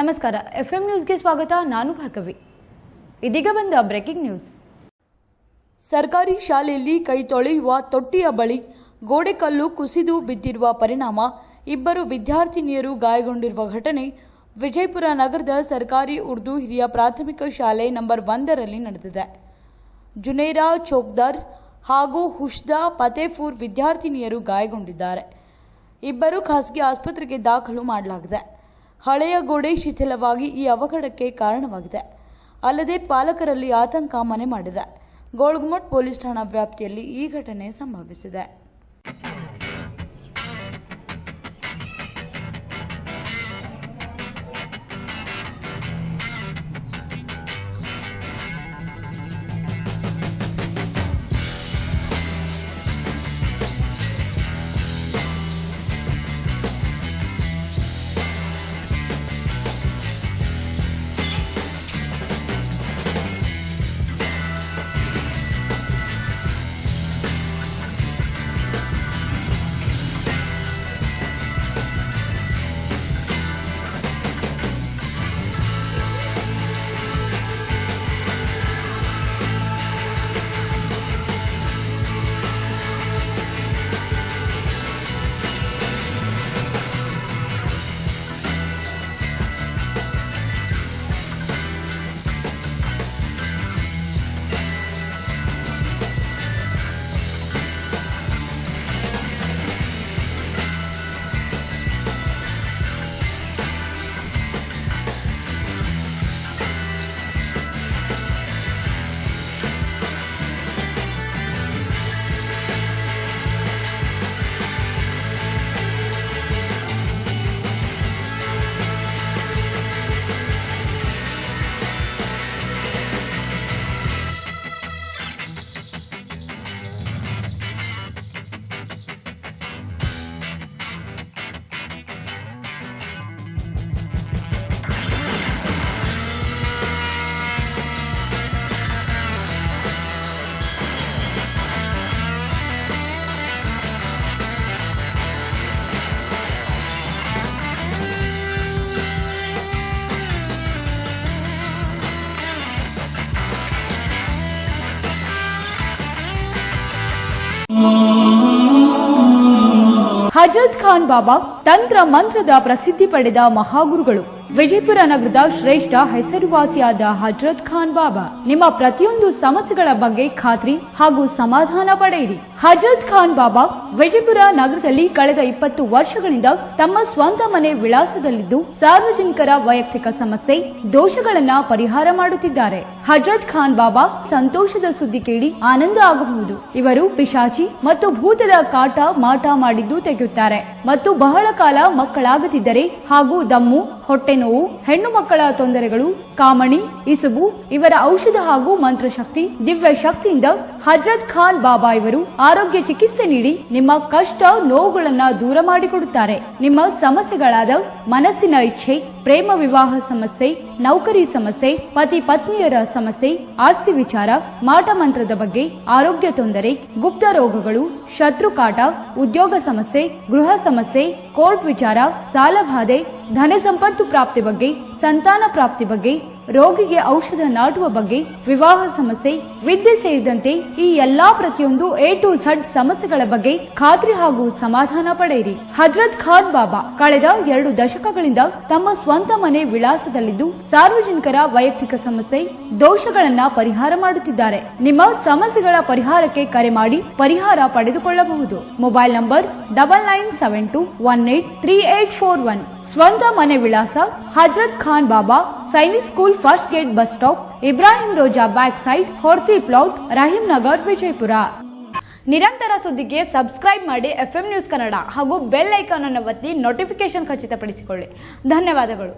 ನಮಸ್ಕಾರ, ಎಫ್ಎಂ ನ್ಯೂಸ್ಗೆ ಸ್ವಾಗತ. ನಾನು ಭಾರ್ಗವಿ. ಇದೀಗ ಬಂದ ಬ್ರೇಕಿಂಗ್ ನ್ಯೂಸ್. ಸರ್ಕಾರಿ ಶಾಲೆಯಲ್ಲಿ ಕೈ ತೊಳೆಯುವ ತೊಟ್ಟಿಯ ಬಳಿ ಗೋಡೆಕಲ್ಲು ಕುಸಿದು ಬಿದ್ದಿರುವ ಪರಿಣಾಮ ಇಬ್ಬರು ವಿದ್ಯಾರ್ಥಿನಿಯರು ಗಾಯಗೊಂಡಿರುವ ಘಟನೆ ವಿಜಯಪುರ ನಗರದ ಸರ್ಕಾರಿ ಉರ್ದು ಹಿರಿಯ ಪ್ರಾಥಮಿಕ ಶಾಲೆ ನಂಬರ್ 1ರಲ್ಲಿ ನಡೆದಿದೆ. ಜುನೇರಾ ಚೋಕ್ದಾರ್ ಹಾಗೂ ಹುಷ್ದಾ ಫತೇಪುರ್ ವಿದ್ಯಾರ್ಥಿನಿಯರು ಗಾಯಗೊಂಡಿದ್ದಾರೆ. ಇಬ್ಬರು ಖಾಸಗಿ ಆಸ್ಪತ್ರೆಗೆ ದಾಖಲು ಮಾಡಲಾಗಿದೆ. ಹಳೆಯ ಗೋಡೆ ಶಿಥಿಲವಾಗಿ ಈ ಅವಘಡಕ್ಕೆ ಕಾರಣವಾಗಿದೆ. ಅಲ್ಲದೆ ಪಾಲಕರಲ್ಲಿ ಆತಂಕ ಮನೆ ಮಾಡಿದೆ. ಗೋಳಗುಮಟ್ ಪೊಲೀಸ್ ಠಾಣಾ ವ್ಯಾಪ್ತಿಯಲ್ಲಿ ಈ ಘಟನೆ ಸಂಭವಿಸಿದೆ. ಹಜರತ್ ಖಾನ್ ಬಾಬಾ ತಂತ್ರ ಮಂತ್ರದ ಪ್ರಸಿದ್ಧಿ ಪಡೆದ ಮಹಾಗುರುಗಳು. ವಿಜಯಪುರ ನಗರದ ಶ್ರೇಷ್ಠ ಹೆಸರುವಾಸಿಯಾದ ಹಜರತ್ ಖಾನ್ ಬಾಬಾ ನಿಮ್ಮ ಪ್ರತಿಯೊಂದು ಸಮಸ್ಯೆಗಳ ಬಗ್ಗೆ ಖಾತ್ರಿ ಹಾಗೂ ಸಮಾಧಾನ ಪಡೆಯಿರಿ. ಹಜರತ್ ಖಾನ್ ಬಾಬಾ ವಿಜಯಪುರ ನಗರದಲ್ಲಿ ಕಳೆದ 20 ವರ್ಷಗಳಿಂದ ತಮ್ಮ ಸ್ವಂತ ಮನೆ ವಿಳಾಸದಲ್ಲಿದ್ದು ಸಾರ್ವಜನಿಕರ ವೈಯಕ್ತಿಕ ಸಮಸ್ಯೆ ದೋಷಗಳನ್ನ ಪರಿಹಾರ ಮಾಡುತ್ತಿದ್ದಾರೆ. ಹಜರತ್ ಖಾನ್ ಬಾಬಾ ಸಂತೋಷದ ಸುದ್ದಿ ಕೇಳಿ ಆನಂದ ಆಗಬಹುದು. ಇವರು ಪಿಶಾಚಿ ಮತ್ತು ಭೂತದ ಕಾಟ ಮಾಟ ಮಾಡಿದ್ದು ತೆಗೆಯುತ್ತಾರೆ ಮತ್ತು ಬಹಳ ಕಾಲ ಮಕ್ಕಳಾಗದಿದ್ದರೆ ಹಾಗೂ ದಮ್ಮು, ಹೊಟ್ಟೆ ನೋವು, ಹೆಣ್ಣು ಮಕ್ಕಳ ತೊಂದರೆಗಳು, ಕಾಮಣಿ, ಇಸುಬು ಇವರ ಔಷಧ ಹಾಗೂ ಮಂತ್ರಶಕ್ತಿ, ದಿವ್ಯ ಶಕ್ತಿಯಿಂದ ಹಜರತ್ ಖಾನ್ ಬಾಬಾ ಇವರು ಆರೋಗ್ಯ ಚಿಕಿತ್ಸೆ ನೀಡಿ ನಿಮ್ಮ ಕಷ್ಟ ನೋವುಗಳನ್ನ ದೂರ ಮಾಡಿಕೊಡುತ್ತಾರೆ. ನಿಮ್ಮ ಸಮಸ್ಯೆಗಳಾದ ಮನಸ್ಸಿನ ಇಚ್ಛೆ, ಪ್ರೇಮ ವಿವಾಹ ಸಮಸ್ಯೆ, ನೌಕರಿ ಸಮಸ್ಯೆ, ಪತಿ ಪತ್ನಿಯರ ಸಮಸ್ಯೆ, ಆಸ್ತಿ ವಿಚಾರ, ಮಾಟ ಮಂತ್ರದ ಬಗ್ಗೆ, ಆರೋಗ್ಯ ತೊಂದರೆ, ಗುಪ್ತ ರೋಗಗಳು, ಶತ್ರುಕಾಟ, ಉದ್ಯೋಗ ಸಮಸ್ಯೆ, ಗೃಹ ಸಮಸ್ಯೆ, ಕೋರ್ಟ್ ವಿಚಾರ, ಸಾಲಬಾಧೆ, ಧನ ಸಂಪತ್ತು ಪ್ರಾಪ್ತಿ ಬಗ್ಗೆ, ಸಂತಾನ ಪ್ರಾಪ್ತಿ ಬಗ್ಗೆ, ರೋಗಿಗೆ ಔಷಧ ನಾಟುವ ಬಗ್ಗೆ, ವಿವಾಹ ಸಮಸ್ಯೆ, ವಿದ್ಯೆ ಸೇರಿದಂತೆ ಈ ಎಲ್ಲಾ ಪ್ರತಿಯೊಂದು A to Z ಸಮಸ್ಯೆಗಳ ಬಗ್ಗೆ ಖಾತ್ರಿ ಹಾಗೂ ಸಮಾಧಾನ ಪಡೆಯಿರಿ. ಹಜರತ್ ಖಾನ್ ಬಾಬಾ ಕಳೆದ 2 ದಶಕಗಳಿಂದ ತಮ್ಮ ಸ್ವಂತ ಮನೆ ವಿಳಾಸದಲ್ಲಿದ್ದು ಸಾರ್ವಜನಿಕರ ವೈಯಕ್ತಿಕ ಸಮಸ್ಯೆ ದೋಷಗಳನ್ನ ಪರಿಹಾರ ಮಾಡುತ್ತಿದ್ದಾರೆ. ನಿಮ್ಮ ಸಮಸ್ಯೆಗಳ ಪರಿಹಾರಕ್ಕೆ ಕರೆ ಮಾಡಿ ಪರಿಹಾರ ಪಡೆದುಕೊಳ್ಳಬಹುದು. Mobile number 9972183841. ಸ್ವಂತ ಮನೆ ವಿಳಾಸ Hazrat Khan Baba, Sainik school, first gate, bus stop, Ibrahim Roza back side, Horti plot, Rahim Nagar, Vijayapura. ನಿರಂತರ ಸುದ್ದಿಗೆ ಸಬ್ಸ್ಕ್ರೈಬ್ ಮಾಡಿ ಎಫ್ಎಂ ನ್ಯೂಸ್ ಕನ್ನಡ ಹಾಗೂ ಬೆಲ್ ಐಕಾನ್ ಅನ್ನು ಒತ್ತಿ ನೋಟಿಫಿಕೇಶನ್ ಖಚಿತಪಡಿಸಿಕೊಳ್ಳಿ. ಧನ್ಯವಾದಗಳು.